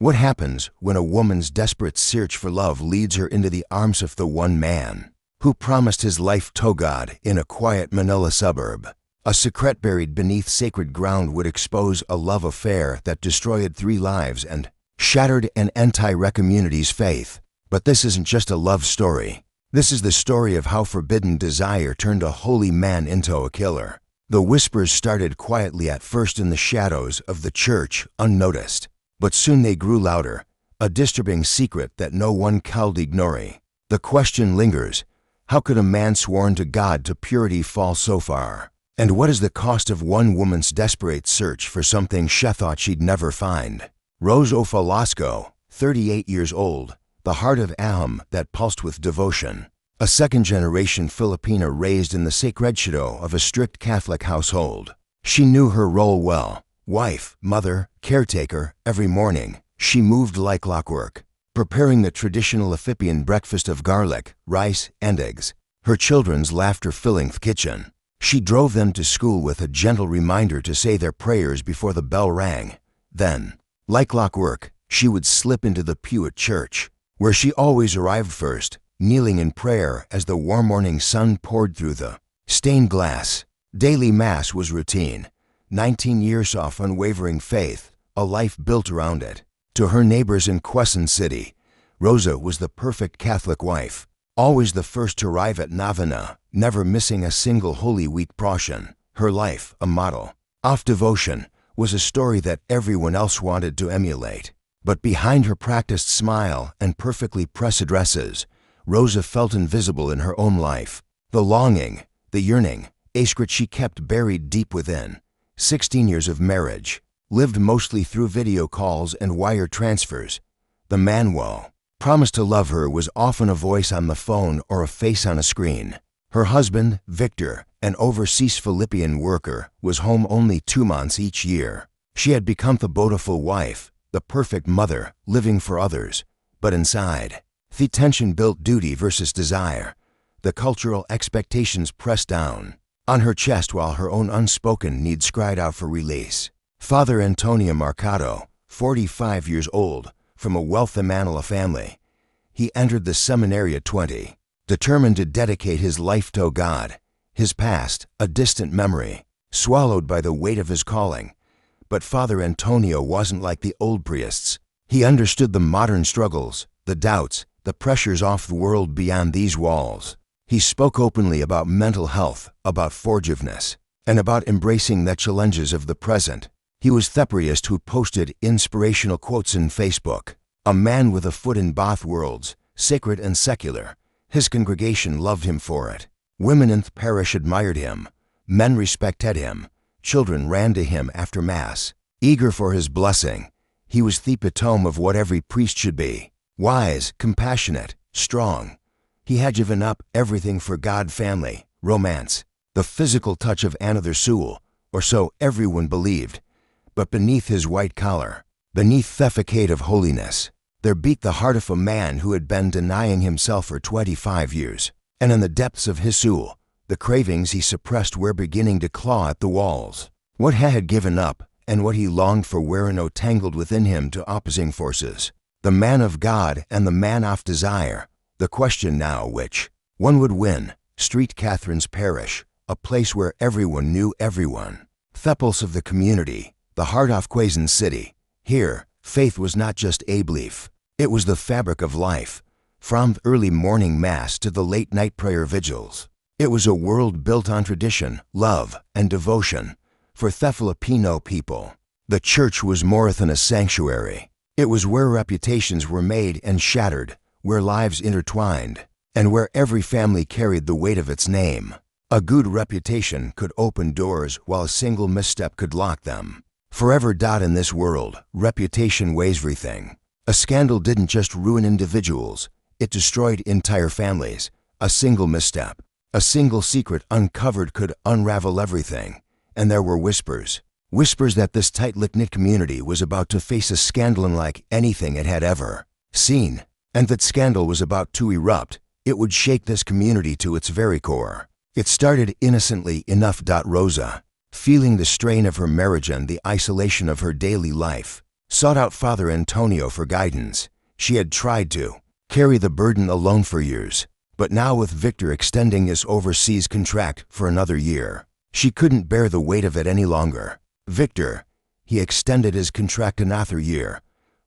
What happens when a woman's desperate search for love leads her into the arms of the one man who promised his life to God in a quiet Manila suburb? A secret buried beneath sacred ground would expose a love affair that destroyed 3 lives and shattered an entire community's faith. But this isn't just a love story. This is the story of how forbidden desire turned a holy man into a killer. The whispers started quietly at first in the shadows of the church, unnoticed. But soon they grew louder, a disturbing secret that no one could ignore. The question lingers: how could a man sworn to God to purity fall so far? And what is the cost of one woman's desperate search for something she thought she'd never find? Rosa Velasco, 38 years old, the heart of Aham that pulsed with devotion. A second-generation Filipina raised in the sacred shadow of a strict Catholic household. She knew her role well. Wife, mother, caretaker, every morning, she moved like clockwork, preparing the traditional Ethiopian breakfast of garlic, rice, and eggs, her children's laughter-filling the kitchen. She drove them to school with a gentle reminder to say their prayers before the bell rang. Then, like clockwork, she would slip into the pew at church, where she always arrived first, kneeling in prayer as the warm morning sun poured through the stained glass. Daily Mass was routine. 19 years of unwavering faith, a life built around it. To her neighbors in Quezon City, Rosa was the perfect Catholic wife, always the first to arrive at novena, never missing a single Holy Week procession. Her life, a model of devotion, was a story that everyone else wanted to emulate. But behind her practiced smile and perfectly pressed dresses, Rosa felt invisible in her own life. The longing, the yearning, a secret she kept buried deep within. 16 years of marriage, lived mostly through video calls and wire transfers. The man who promised to love her was often a voice on the phone or a face on a screen. Her husband, Victor, an overseas Philippine worker, was home only 2 months each year. She had become the beautiful wife, the perfect mother, living for others. But inside, the tension built duty versus desire. The cultural expectations pressed down on her chest while her own unspoken needs cried out for release. Father Antonio Marcato, 45 years old, from a wealthy Manila family. He entered the seminary at 20, determined to dedicate his life to God. His past, a distant memory, swallowed by the weight of his calling. But Father Antonio wasn't like the old priests. He understood the modern struggles, the doubts, the pressures off the world beyond these walls. He spoke openly about mental health, about forgiveness, and about embracing the challenges of the present. He was the priest who posted inspirational quotes in Facebook. A man with a foot in both worlds, sacred and secular. His congregation loved him for it. Women in the parish admired him. Men respected him. Children ran to him after Mass, eager for his blessing. He was the epitome of what every priest should be. Wise, compassionate, strong. He had given up everything for God, family, romance, the physical touch of another soul, or so everyone believed. But beneath his white collar, beneath the facade of holiness, there beat the heart of a man who had been denying himself for 25 years. And in the depths of his soul, the cravings he suppressed were beginning to claw at the walls. What he had given up and what he longed for were now tangled within him to opposing forces. The man of God and the man of desire. The question now which one would win. Street Catherine's parish, a place where everyone knew everyone. The pulse of the community, the heart of Quezon City. Here, faith was not just a belief. It was the fabric of life. From early morning Mass to the late night prayer vigils. It was a world built on tradition, love, and devotion. For the Filipino people, the church was more than a sanctuary. It was where reputations were made and shattered, where lives intertwined, and where every family carried the weight of its name. A good reputation could open doors while a single misstep could lock them. Forever. In this world, reputation weighs everything. A scandal didn't just ruin individuals, it destroyed entire families. A single misstep, a single secret uncovered could unravel everything. And there were whispers that this tight-knit community was about to face a scandal unlike anything it had ever seen. And that scandal was about to erupt. It would shake this community to its very core. It started innocently enough. Rosa, feeling the strain of her marriage and the isolation of her daily life, sought out Father Antonio for guidance. She had tried to carry the burden alone for years, but now with Victor extending his overseas contract for another year, she couldn't bear the weight of it any longer. Victor, he extended his contract another year.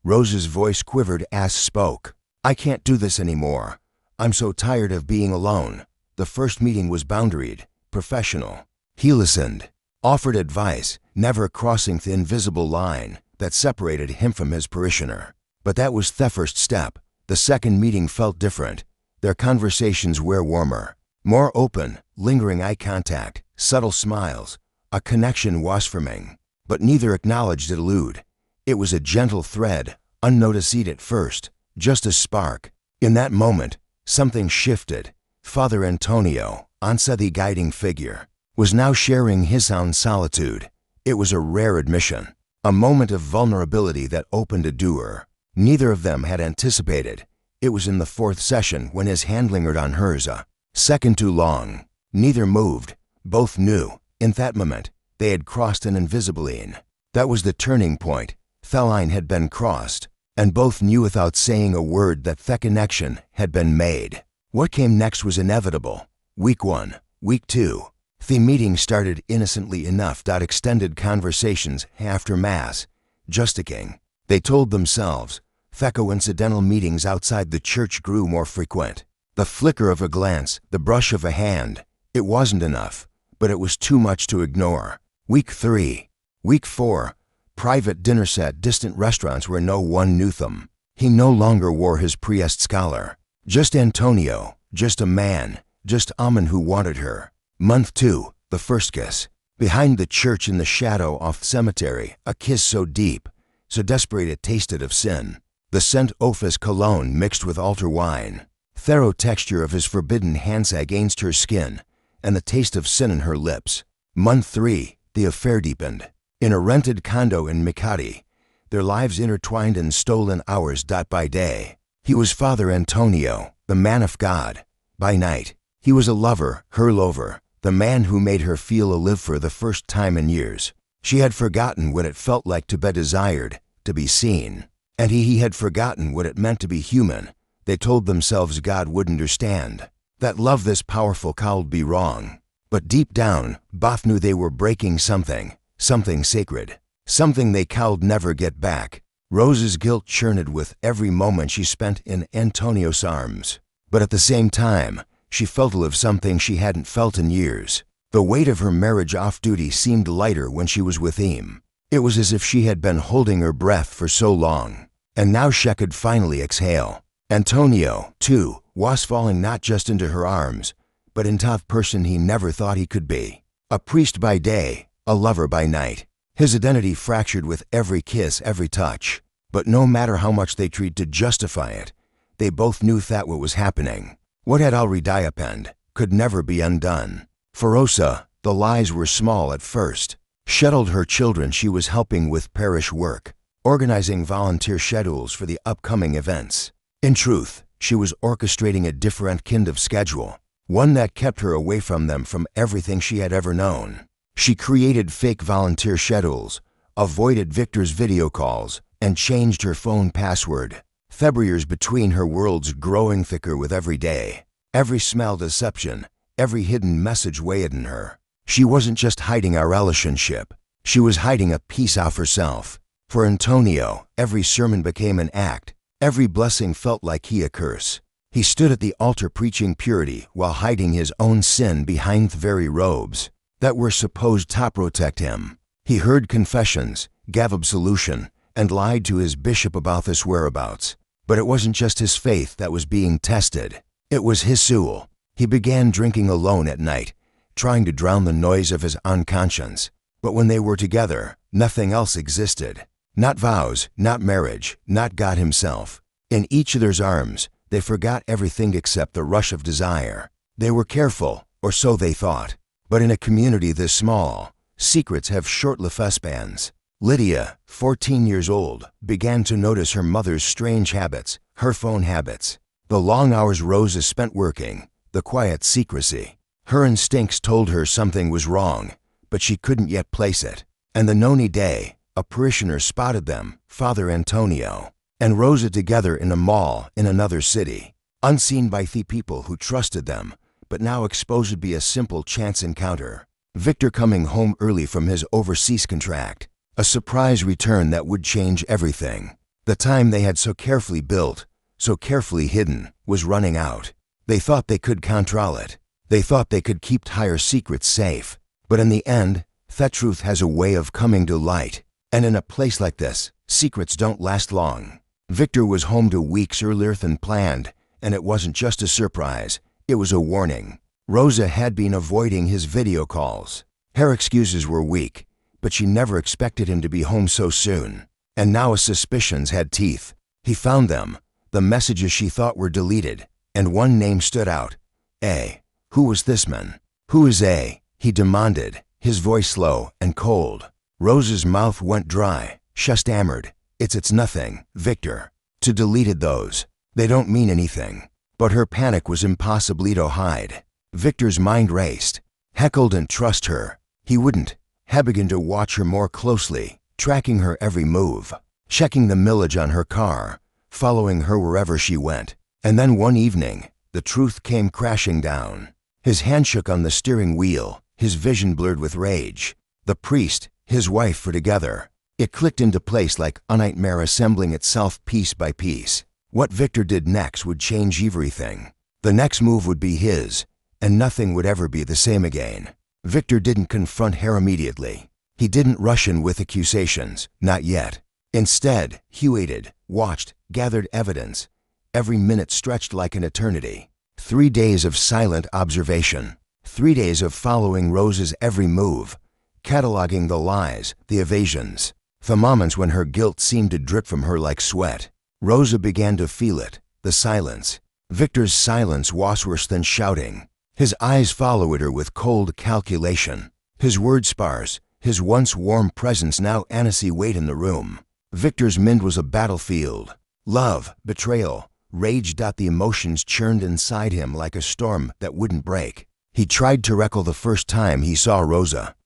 Rosa's voice quivered as spoke. I can't do this anymore. I'm so tired of being alone. The first meeting was boundaried, professional. He listened, offered advice, never crossing the invisible line that separated him from his parishioner. But that was the first step. The second meeting felt different. Their conversations were warmer, more open, lingering eye contact, subtle smiles. A connection was forming, but neither acknowledged it allude. It was a gentle thread, unnoticed at first, just a spark. In that moment, something shifted. Father Antonio, once the guiding figure, was now sharing his own solitude. It was a rare admission, a moment of vulnerability that opened a door neither of them had anticipated. It was in the fourth session when his hand lingered on hers a second too long. Neither moved. Both knew, in that moment, they had crossed an invisible line. That was the turning point. The line had been crossed, and both knew without saying a word that the connection had been made. What came next was inevitable. Week 1, Week 2. The meeting started innocently enough. Extended conversations after Mass. Just a king. They told themselves. The coincidental meetings outside the church grew more frequent. The flicker of a glance, the brush of a hand. It wasn't enough, but it was too much to ignore. Week 3. Week 4. Private dinners at distant restaurants where no one knew them. He no longer wore his priest's collar. Just Antonio, just a man, just a man who wanted her. Month 2, the first kiss. Behind the church in the shadow of the cemetery, a kiss so deep, so desperate it tasted of sin. The scent of his cologne mixed with altar wine. Thorough texture of his forbidden hands against her skin, and the taste of sin in her lips. Month 3, the affair deepened. In a rented condo in Makati, their lives intertwined in stolen hours. By day, he was Father Antonio, the man of God. By night, he was a lover, her lover, the man who made her feel alive for the first time in years. She had forgotten what it felt like to be desired, to be seen. And he had forgotten what it meant to be human. They told themselves God would understand, that love this powerful could be wrong. But deep down, both knew they were breaking something sacred, something they could never get back. Rosa's guilt churned with every moment she spent in Antonio's arms. But at the same time, she felt of something she hadn't felt in years. The weight of her marriage off-duty seemed lighter when she was with him. It was as if she had been holding her breath for so long, and now she could finally exhale. Antonio, too, was falling not just into her arms, but into the person he never thought he could be. A priest by day, a lover by night. His identity fractured with every kiss, every touch. But no matter how much they tried to justify it, they both knew that what was happening, what had already happened, could never be undone. For Rosa, the lies were small at first. Shuttled her children, she was helping with parish work, organizing volunteer schedules for the upcoming events. In truth, she was orchestrating a different kind of schedule, one that kept her away from them, from everything she had ever known. She created fake volunteer schedules, avoided Victor's video calls, and changed her phone password. The barriers between her worlds growing thicker with every day. Every small deception, every hidden message weighed in her. She wasn't just hiding our relationship. She was hiding a piece of herself. For Antonio, every sermon became an act. Every blessing felt like a curse. He stood at the altar preaching purity while hiding his own sin behind the very robes that were supposed to protect him. He heard confessions, gave absolution, and lied to his bishop about his whereabouts. But it wasn't just his faith that was being tested. It was his soul. He began drinking alone at night, trying to drown the noise of his unconscience. But when they were together, nothing else existed. Not vows, not marriage, not God himself. In each other's arms, they forgot everything except the rush of desire. They were careful, or so they thought. But in a community this small, secrets have short lifespans. Lydia, 14 years old, began to notice her mother's strange habits, her phone habits. The long hours Rosa spent working, the quiet secrecy. Her instincts told her something was wrong, but she couldn't yet place it. And the noni day, a parishioner spotted them, Father Antonio and Rosa, together in a mall in another city, unseen by the people who trusted them, but now exposed to be a simple chance encounter. Victor coming home early from his overseas contract, a surprise return that would change everything. The time they had so carefully built, so carefully hidden, was running out. They thought they could control it. They thought they could keep higher secrets safe. But in the end, that truth has a way of coming to light. And in a place like this, secrets don't last long. Victor was home 2 weeks earlier than planned, and it wasn't just a surprise, it was a warning. Rosa had been avoiding his video calls. Her excuses were weak, but she never expected him to be home so soon. And now his suspicions had teeth. He found them, the messages she thought were deleted, and one name stood out. A. Who was this man? Who is A? He demanded, his voice slow and cold. Rosa's mouth went dry. She stammered, It's nothing, Victor. To deleted those. They don't mean anything. But her panic was impossibly to hide. Victor's mind raced. He couldn't trust her. He wouldn't. He began to watch her more closely, tracking her every move, checking the mileage on her car, following her wherever she went. And then one evening, the truth came crashing down. His hand shook on the steering wheel, his vision blurred with rage. The priest, his wife were together. It clicked into place like a nightmare assembling itself piece by piece. What Victor did next would change everything. The next move would be his, and nothing would ever be the same again. Victor didn't confront her immediately. He didn't rush in with accusations, not yet. Instead, he waited, watched, gathered evidence. Every minute stretched like an eternity. 3 days of silent observation. 3 days of following Rosa's every move, cataloging the lies, the evasions, the moments when her guilt seemed to drip from her like sweat. Rosa began to feel it, the silence. Victor's silence was worse than shouting. His eyes followed her with cold calculation. His words sparse, his once warm presence now antsy weight in the room. Victor's mind was a battlefield. Love, betrayal, rage. The emotions churned inside him like a storm that wouldn't break. He tried to recall the first time he saw Rosa.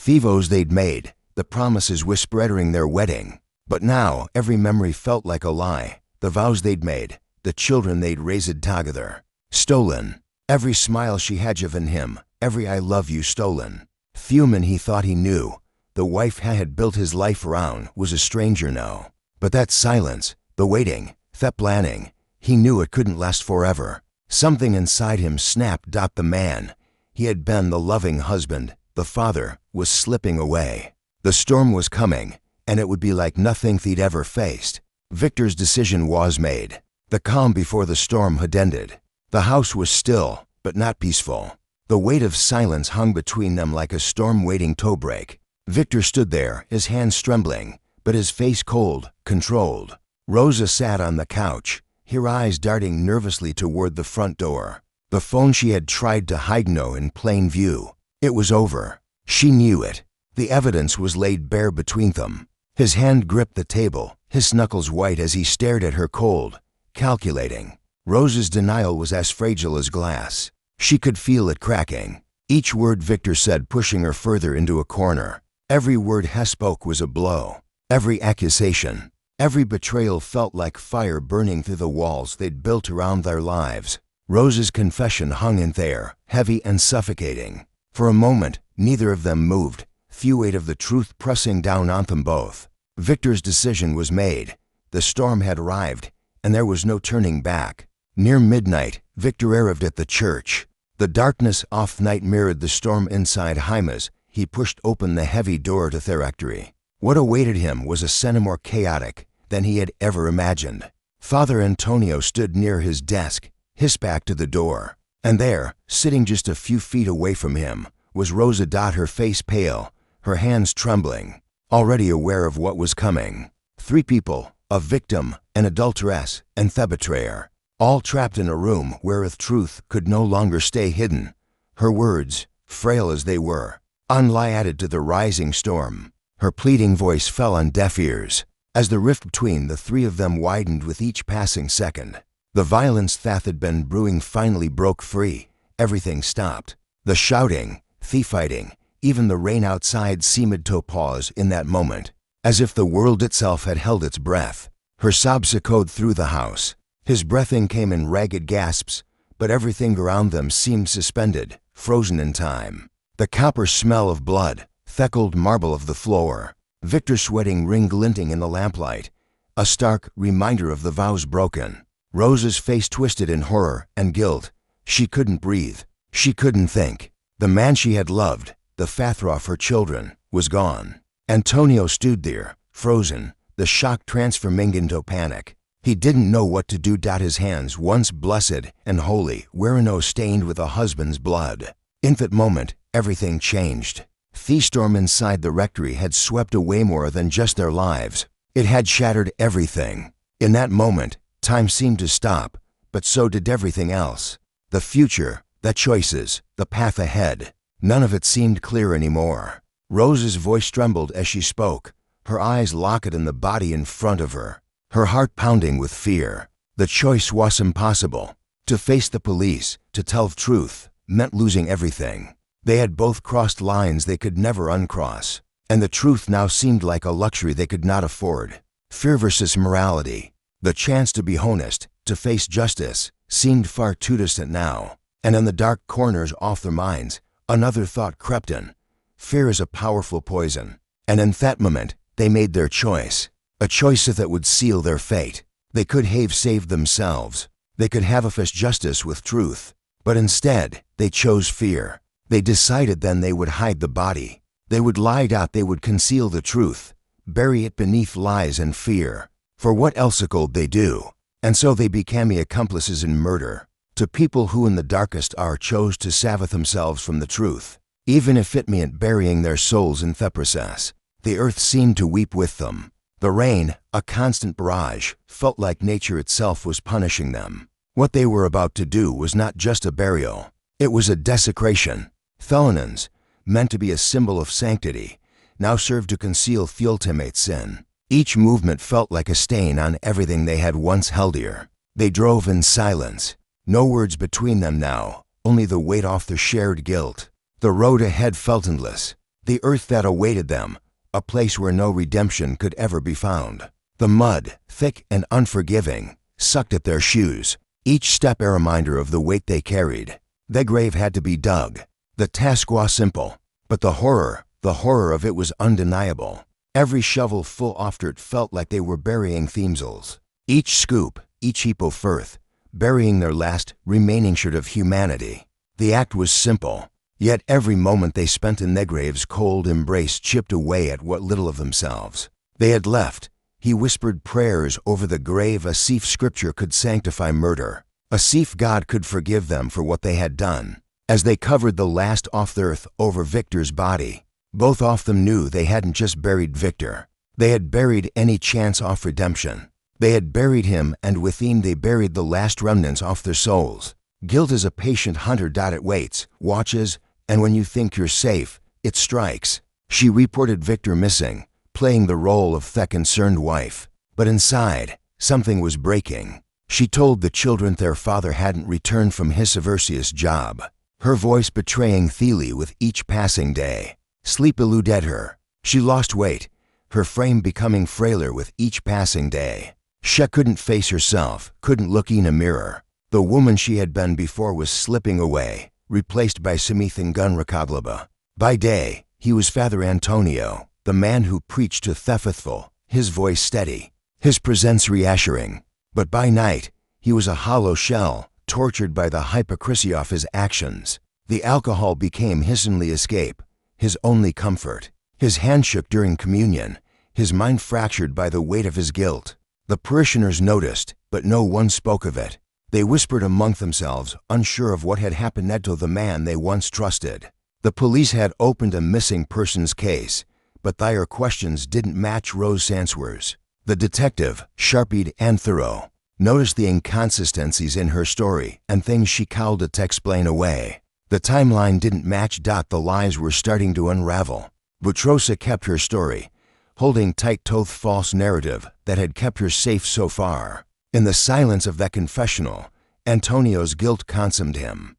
The vows they'd made, the promises whispering their wedding. But now every memory felt like a lie. The vows they'd made, the children they'd raised together. Stolen. Every smile she had given him, every I love you stolen. The human he thought he knew, the wife he had built his life around, was a stranger now. But that silence, the waiting, that planning, he knew it couldn't last forever. Something inside him snapped. The man he had been, the loving husband, the father, was slipping away. The storm was coming, and it would be like nothing he'd ever faced. Victor's decision was made. The calm before the storm had ended. The house was still, but not peaceful. The weight of silence hung between them like a storm waiting to break. Victor stood there, his hands trembling, but his face cold, controlled. Rosa sat on the couch, her eyes darting nervously toward the front door. The phone she had tried to hide now in plain view. It was over. She knew it. The evidence was laid bare between them. His hand gripped the table, his knuckles white as he stared at her cold, calculating. Rosa's denial was as fragile as glass. She could feel it cracking. Each word Victor said pushing her further into a corner. Every word he spoke was a blow. Every accusation, every betrayal felt like fire burning through the walls they'd built around their lives. Rosa's confession hung in there, heavy and suffocating. For a moment, neither of them moved, the weight of the truth pressing down on them both. Victor's decision was made. The storm had arrived, and there was no turning back. Near midnight, Victor arrived at the church. The darkness off night mirrored the storm inside Jaime's. He pushed open the heavy door to the rectory. What awaited him was a scene more chaotic than he had ever imagined. Father Antonio stood near his desk, his back to the door. And there, sitting just a few feet away from him, was Rosa. Her face pale, her hands trembling, already aware of what was coming. 3 people, a victim, an adulteress, and the betrayer, all trapped in a room where the truth could no longer stay hidden. Her words, frail as they were, only added to the rising storm. Her pleading voice fell on deaf ears. As the rift between the 3 of them widened with each passing second, the violence that had been brewing finally broke free. Everything stopped. The shouting, the fighting, even the rain outside seemed to pause in that moment. as if the world itself had held its breath. Her sobs echoed through the house. His breathing came in ragged gasps, but everything around them seemed suspended, frozen in time. The copper smell of blood, theckled marble of the floor, Victor's sweating ring glinting in the lamplight, a stark reminder of the vows broken. Rosa's face twisted in horror and guilt. She couldn't breathe. She couldn't think. The man she had loved, the father of her children, was gone. Antonio stood there, frozen, the shock transforming into panic. He didn't know what to do. His hands, once blessed and holy, were now stained with a husband's blood. In that moment, everything changed. The storm inside the rectory had swept away more than just their lives. It had shattered everything. In that moment, time seemed to stop, but so did everything else. The future, the choices, the path ahead. None of it seemed clear anymore. Rosa's voice trembled as she spoke, her eyes locked in the body in front of her, her heart pounding with fear. The choice was impossible. To face the police, to tell the truth, meant losing everything. They had both crossed lines they could never uncross, and the truth now seemed like a luxury they could not afford. Fear versus morality. The chance to be honest, to face justice, seemed far too distant now. And in the dark corners of their minds, another thought crept in. Fear is a powerful poison. And in that moment, they made their choice. A choice that would seal their fate. They could have saved themselves. They could have faced justice with truth. But instead, they chose fear. They decided then they would hide the body. They would lie out. They would conceal the truth. Bury it beneath lies and fear. For what else could they do? And so they became accomplices in murder. To people who in the darkest hour chose to save themselves from the truth. Even if it meant burying their souls in the process. The earth seemed to weep with them. The rain, a constant barrage, felt like nature itself was punishing them. What they were about to do was not just a burial. It was a desecration. Felonies, meant to be a symbol of sanctity, now served to conceal the ultimate sin. Each movement felt like a stain on everything they had once held dear. They drove in silence. No words between them now, only the weight of their shared guilt. The road ahead felt endless. The earth that awaited them, a place where no redemption could ever be found. The mud, thick and unforgiving, sucked at their shoes. Each step a reminder of the weight they carried. The grave had to be dug. The task was simple, but the horror of it was undeniable. Every shovel full of dirt felt like they were burying themselves. Each scoop, each heap of earth, burying their last remaining shred of humanity. The act was simple, yet every moment they spent in their grave's cold embrace chipped away at what little of themselves they had left. He whispered prayers over the grave as if scripture could sanctify murder, as if God could forgive them for what they had done. As they covered the last of the earth over Victor's body, both of them knew they hadn't just buried Victor. They had buried any chance of redemption. They had buried him, and with him they buried the last remnants of their souls. Guilt is a patient hunter. It waits, watches, and when you think you're safe, it strikes. She reported Victor missing, playing the role of the concerned wife. But inside, something was breaking. She told the children their father hadn't returned from his overseas job, her voice betraying Thele with each passing day. Sleep eluded her. She lost weight, her frame becoming frailer with each passing day. She couldn't face herself, couldn't look in a mirror. The woman she had been before was slipping away, replaced by Samithan Gunrakaglaba. By day, he was Father Antonio, the man who preached to the faithful, his voice steady, his presence reassuring. But by night, he was a hollow shell, tortured by the hypocrisy of his actions. The alcohol became his only escape, his only comfort. His hand shook during communion, his mind fractured by the weight of his guilt. The parishioners noticed, but no one spoke of it. They whispered among themselves, unsure of what had happened to the man they once trusted. The police had opened a missing persons case, but their questions didn't match Rose's answers. The detective, sharp-eyed and thorough, noticed the inconsistencies in her story and things she called it to explain away. The timeline didn't match. The lies were starting to unravel. But Rosa kept her story, holding tight to the false narrative that had kept her safe so far. In the silence of that confessional, Antonio's guilt consumed him.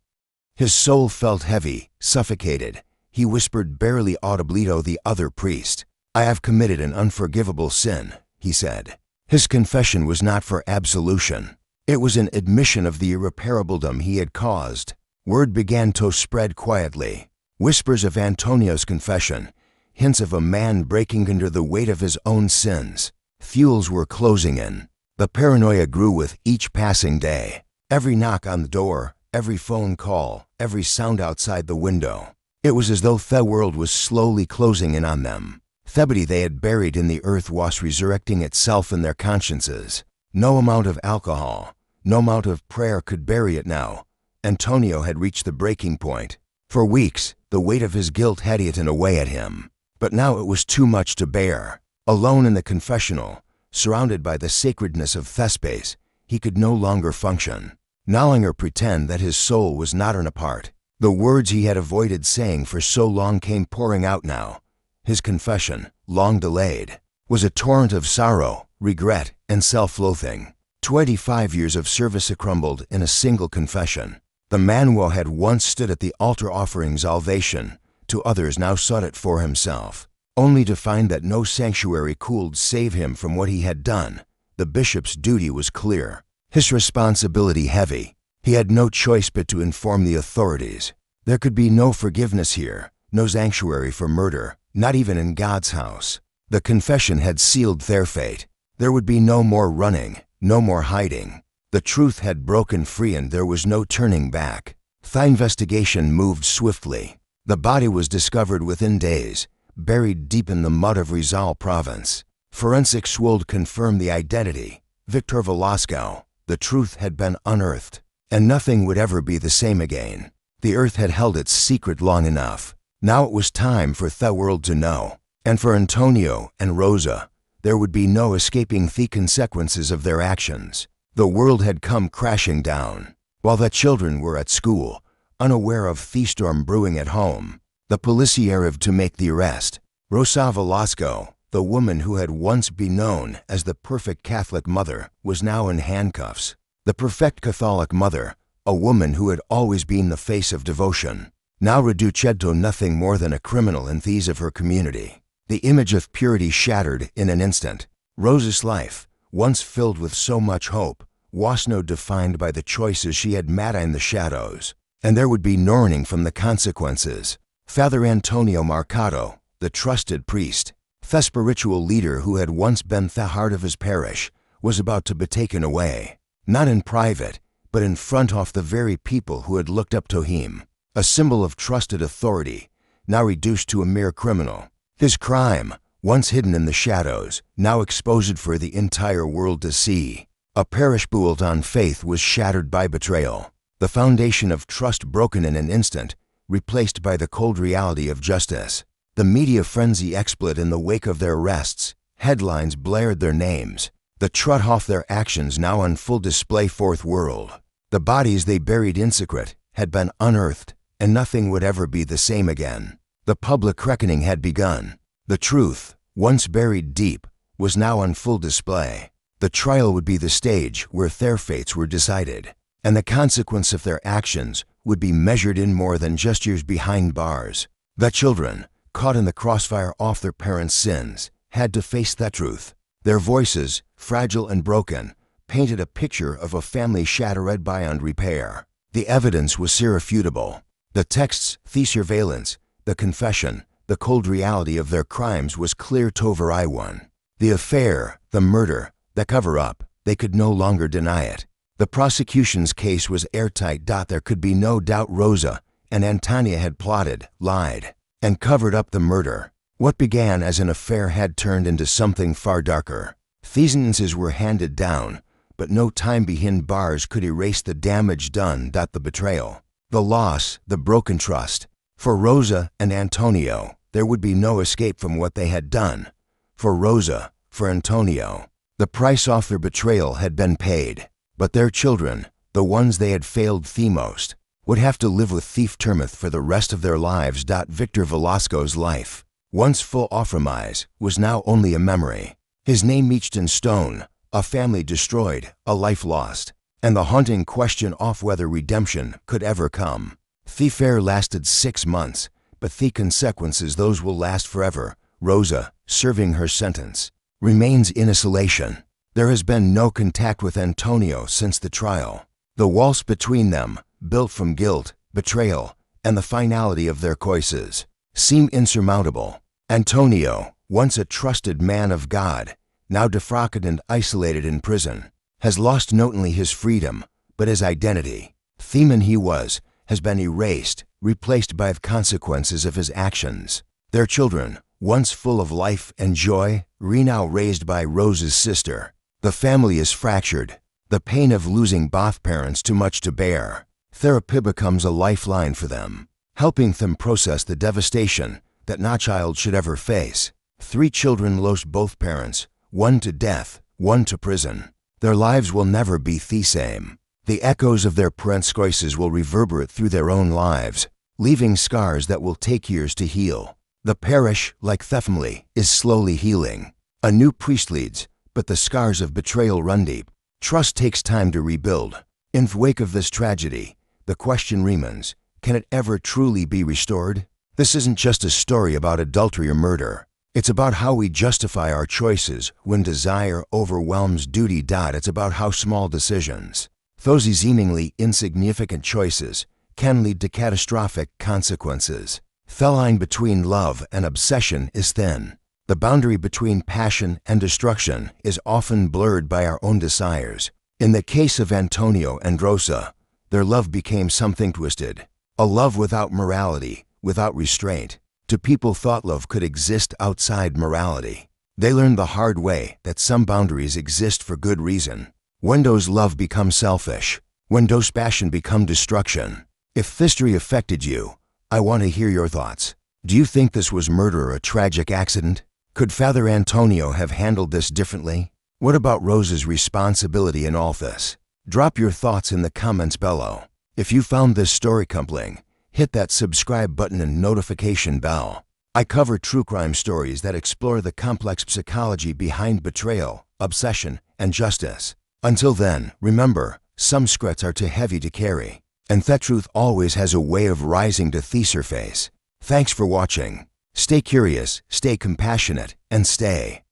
His soul felt heavy, suffocated. He whispered barely audibly to the other priest, "I have committed an unforgivable sin," he said. His confession was not for absolution. It was an admission of the irreparabledom he had caused. Word began to spread quietly. Whispers of Antonio's confession, hints of a man breaking under the weight of his own sins. Fuels were closing in. The paranoia grew with each passing day. Every knock on the door, every phone call, every sound outside the window. It was as though the world was slowly closing in on them. The body they had buried in the earth was resurrecting itself in their consciences. No amount of alcohol, no amount of prayer could bury it now. Antonio had reached the breaking point. For weeks, the weight of his guilt had eaten away at him. But now it was too much to bear. Alone in the confessional, surrounded by the sacredness of Thespes, he could no longer function. No longer pretend that his soul was not torn apart. The words he had avoided saying for so long came pouring out now. His confession, long delayed, was a torrent of sorrow, regret, and self-loathing. 25 years of service crumbled in a single confession. The man who had once stood at the altar offering salvation to others now sought it for himself, only to find that no sanctuary could save him from what he had done. The bishop's duty was clear, his responsibility heavy. He had no choice but to inform the authorities. There could be no forgiveness here, no sanctuary for murder, not even in God's house. The confession had sealed their fate. There would be no more running, no more hiding. The truth had broken free and there was no turning back. The investigation moved swiftly. The body was discovered within days, buried deep in the mud of Rizal province. Forensics would confirm the identity. Victor Velasco. The truth had been unearthed, and nothing would ever be the same again. The earth had held its secret long enough. Now it was time for the world to know. And for Antonio and Rosa, there would be no escaping the consequences of their actions. The world had come crashing down. While the children were at school, unaware of the storm brewing at home, the police arrived to make the arrest. Rosa Velasco, the woman who had once been known as the perfect Catholic mother, was now in handcuffs. The perfect Catholic mother, a woman who had always been the face of devotion, now reduced to nothing more than a criminal in the eyes of her community. The image of purity shattered in an instant. Rosa's life, once filled with so much hope, was now defined by the choices she had made in the shadows, and there would be no learning from the consequences. Father Antonio Marcato, the trusted priest, the spiritual leader who had once been the heart of his parish, was about to be taken away, not in private, but in front of the very people who had looked up to him. A symbol of trusted authority, now reduced to a mere criminal. His crime, once hidden in the shadows, now exposed for the entire world to see. A parish built on faith was shattered by betrayal. The foundation of trust broken in an instant, replaced by the cold reality of justice. The media frenzy exploded in the wake of their arrests. Headlines blared their names. The trot off their actions now on full display for the world. The bodies they buried in secret had been unearthed, and nothing would ever be the same again. The public reckoning had begun. The truth, once buried deep, was now on full display. The trial would be the stage where their fates were decided, and the consequence of their actions would be measured in more than just years behind bars. The children, caught in the crossfire of their parents' sins, had to face that truth. Their voices, fragile and broken, painted a picture of a family shattered beyond repair. The evidence was irrefutable. The texts, the surveillance, the confession, the cold reality of their crimes was clear to everyone. The affair, the murder, the cover-up, they could no longer deny it. The prosecution's case was airtight. There could be no doubt Rosa and Antonia had plotted, lied, and covered up the murder. What began as an affair had turned into something far darker. Sentences were handed down, but no time behind bars could erase the damage done. The betrayal, the loss, the broken trust. For Rosa and Antonio, there would be no escape from what they had done. For Rosa, for Antonio, the price of their betrayal had been paid. But their children, the ones they had failed the most, would have to live with thief Termith for the rest of their lives. Victor Velasco's life, once full of promise, was now only a memory. His name etched in stone, a family destroyed, a life lost, and the haunting question of whether redemption could ever come. The affair lasted 6 months, but the consequences, those will last forever, Rosa, serving her sentence, remains in isolation. There has been no contact with Antonio since the trial. The walls between them, built from guilt, betrayal, and the finality of their choices, seem insurmountable. Antonio, once a trusted man of God, now defrocked and isolated in prison, has lost not only his freedom, but his identity. The man he was has been erased, replaced by the consequences of his actions. Their children, once full of life and joy, now raised by Rosa's sister. The family is fractured, the pain of losing both parents too much to bear. Therapy becomes a lifeline for them, helping them process the devastation that no child should ever face. 3 children lost both parents, one to death, one to prison. Their lives will never be the same. The echoes of their parents' choices will reverberate through their own lives, leaving scars that will take years to heal. The parish, like the family, is slowly healing. A new priest leads, but the scars of betrayal run deep. Trust takes time to rebuild. In the wake of this tragedy, the question remains, can it ever truly be restored? This isn't just a story about adultery or murder. It's about how we justify our choices when desire overwhelms duty. It's about how small decisions, those seemingly insignificant choices, can lead to catastrophic consequences. The line between love and obsession is thin. The boundary between passion and destruction is often blurred by our own desires. In the case of Antonio and Rosa, their love became something twisted. A love without morality, without restraint. Two people thought love could exist outside morality. They learned the hard way that some boundaries exist for good reason. When does love become selfish? When does passion become destruction? If history affected you, I want to hear your thoughts. Do you think this was murder or a tragic accident? Could Father Antonio have handled this differently? What about Rosa's responsibility in all this? Drop your thoughts in the comments below. If you found this story compelling, hit that subscribe button and notification bell. I cover true crime stories that explore the complex psychology behind betrayal, obsession, and justice. Until then, remember, some secrets are too heavy to carry, and that truth always has a way of rising to the surface. Thanks for watching. Stay curious, stay compassionate, and stay